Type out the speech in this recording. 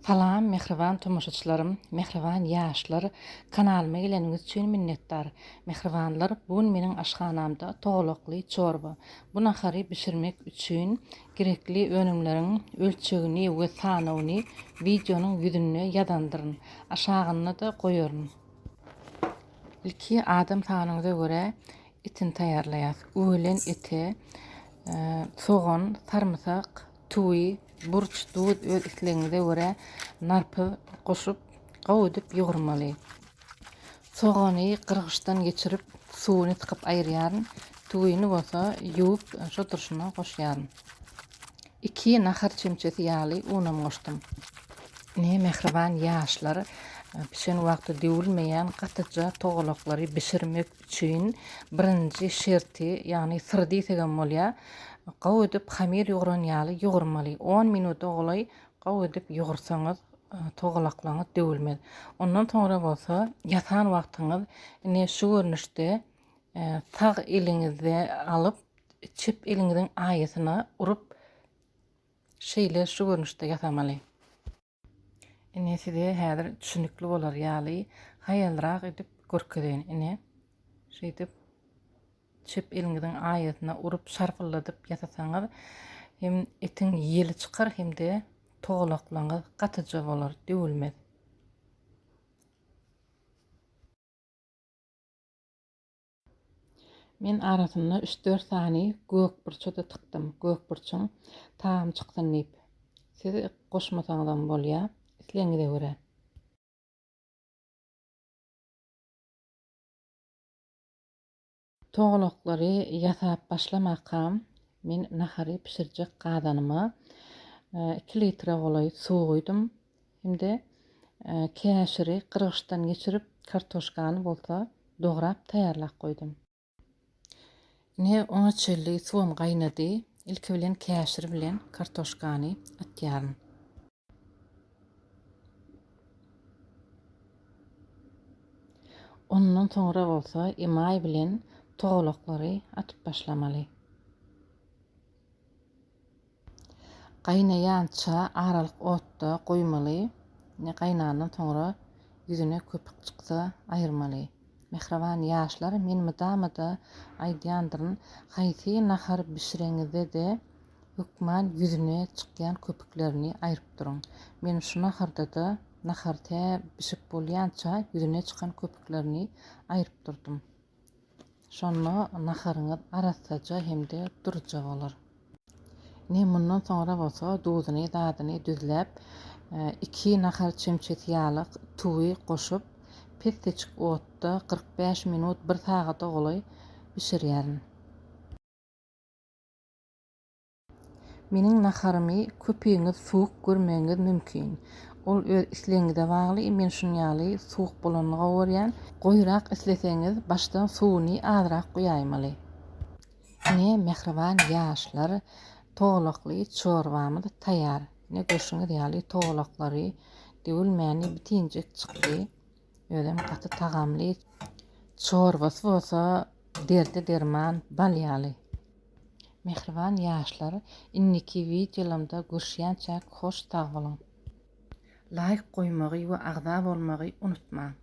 Salam mehriban tomoşaçylarym, mehriban ýaşlar, kanalyma geleniňiz üçin minnetdar. Mehribanlar, bugün meniň aşhanamda toglukly çorba. Bu nahary bişirmek üçin gerekli önümleriň ölçegini we sanawyny videonyň ýüzünde ýazandyryn. Aşagyna da goýaryn. Ilki adam sanawyna görä itin taýýarlaýar. Ölen eti, soğan, sarımsak, tuý, burç, dud öz islegiňize görä narpy goşup gowudyp ýugurmaly. Soğany gyrgyçdan geçirip suwuny tykyp aýrýaryn, tuýyny bolsa ýuwup şo turşuna goşýaryn. 2 nahar çemçesi ýaly unam goşdum. Mehriban ýaşlar, pişen wagtda döwülmeýän gatyja toglukları bişirmek üçin birinji şerti, ýagny syr diýsegem bolýar, gowudyp hamir ýuguran ýaly ýugurmaly. 10 minuta golay gowudyp ýugursaňyz toglaklaňyz döwülmez. Ondan soňra bolsa ýatan wagtyňyz şu görnüşde sag eliňizde alyp çip eliňiziň aýysyna urup şeýle şu görnüşde ýatamaly. Size häzir düşünükli bolar ýaly haýalrak edip görkezin. Şeýdip çip eliňiziň aýysyna urup şarpylladyp ýatasaňyz hem etiň ýeli çykar hem de togluklarynız gatyja bolar, döwülmez. Men arasyna 3-4 sany gök burçy da tykdym. Gök burçyň tam çykdyn diýip. Siz goşmasaňyzam bolýar, islegiňize görä. Toglukları ýasap başlamakam men nahary pişirjek gazanyma 2 litre golay suw goýdum. Hemde käşiri gyrgyçdan geçirip kartoşkany bolsa dograp taýýarlap goýdum. Ona çelli suwum gaýnady. Ilki bilen käşir bilen kartoşkany atýaryn. Ondan soňra bolsa emay bilen toglukları atyp başlamaly. Gaýnaýança aralyk otda goýmaly. Gaýnandan soňra ýüzüne köpük çyksa aýyrmaly. Mehriban ýaşlar, men mydamyda aýdýandyryn, haýsy nahar bişireňizde de hökman ýüzüne çykýan köpüklerini aýryp duruň. Men şu naharda da nahar bişip bolýança ýüzüne çykan köpüklerini aýryp durdum. Şonda naharyňyz arasaja hem de durja bolar. Mundan soňra bolsa duzyny, dadyny düzläp 2 nahar çemçesi ýalyk tuwy goşup pesteçik otda 45 minut 1 sagata golay bişirýärin. Meniň naharymy köpegiňiz suwuk görmegiňiz mümkin. Ol öz islegiňize bagly, men şunu ýaly suwuk bolanyny gowurýan. Goýrak isleseňiz başdan suwuny azrak goýaýmaly. Mehriban ýaşlar, toglukly çorbamyz taýýar. Göşüňiz ýaly toglukları döwülmäni bitinjek çykdy. Ödem gaty tagamly çorbasy bolsa derdi derman bal ýaly. Mehriban ýaşlar, inniki videolarymda görüşýänçä hoş sag bolan. Like goýmagy we agza bolmagy unutma.